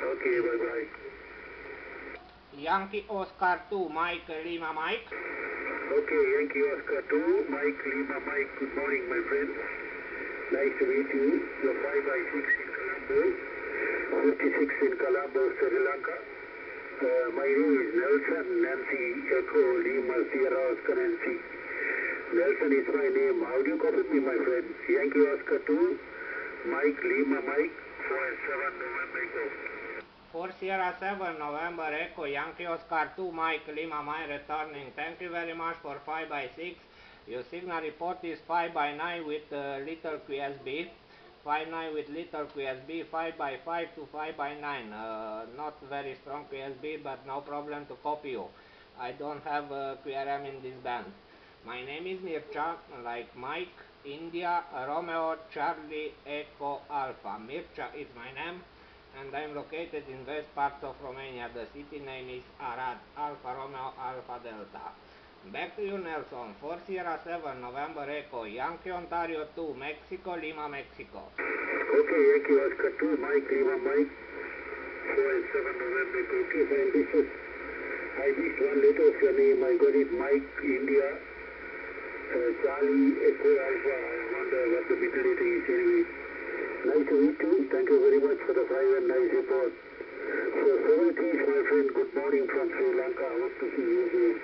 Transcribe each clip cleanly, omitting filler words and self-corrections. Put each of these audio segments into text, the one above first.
Okay, bye-bye. Yankee Oscar 2, Mike Lima Mike. Okay, Yankee Oscar 2, Mike Lima Mike. Good morning, my friends. Nice to meet you. You're 5 by 6 in Colombo, 56 in Colombo, Sri Lanka. My name is Nelson Nancy Echo Lima Sierra Oscar Nancy. Nelson is my name. How do you copy me, my friend? Yankee Oscar 2, Mike Lima Mike, 4-7 November Echo. 4 Sierra 7 November Echo, Yankee Oscar 2, Mike Lima Mike returning. Thank you very much for 5 by 6. Your signal report is 5 by 9 with little QSB. 5-9 with little QSB, 5 by 5 to 5 by 9. Not very strong QSB, but no problem to copy you. I don't have QRM in this band. My name is Mircea, like Mike, India, Romeo, Charlie, Echo, Alpha. Mircea is my name, and I'm located in west part of Romania. The city name is Arad, Alpha Romeo, Alpha Delta. Back to you, Nelson. 4 Sierra 7, November Echo, Yankee Ontario 2, Mexico, Lima, Mexico. Okay, Yankee Oscar 2, Mike Lima Mike, 4-7 November Echo. Okay, I missed one letter of your name. I got it, Mike, India, Charlie, Echo, Alpha. I wonder what the middle letter is anyway. Nice to meet you. Thank you very much for the 5 and nice report. So, Savathish, my friend, good morning from Sri Lanka. I hope to see you soon.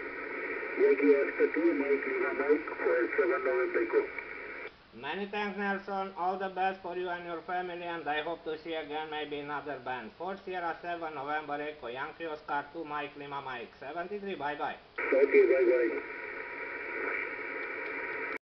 Yankee Oscar 2, Mike Lima Mike, 4-7 November Echo. Many thanks, Nelson. All the best for you and your family, and I hope to see you again maybe in other bands. 4 Sierra 7, November Echo, Yankee Oscar 2, Mike Lima Mike. 73, bye-bye. Okay, bye-bye.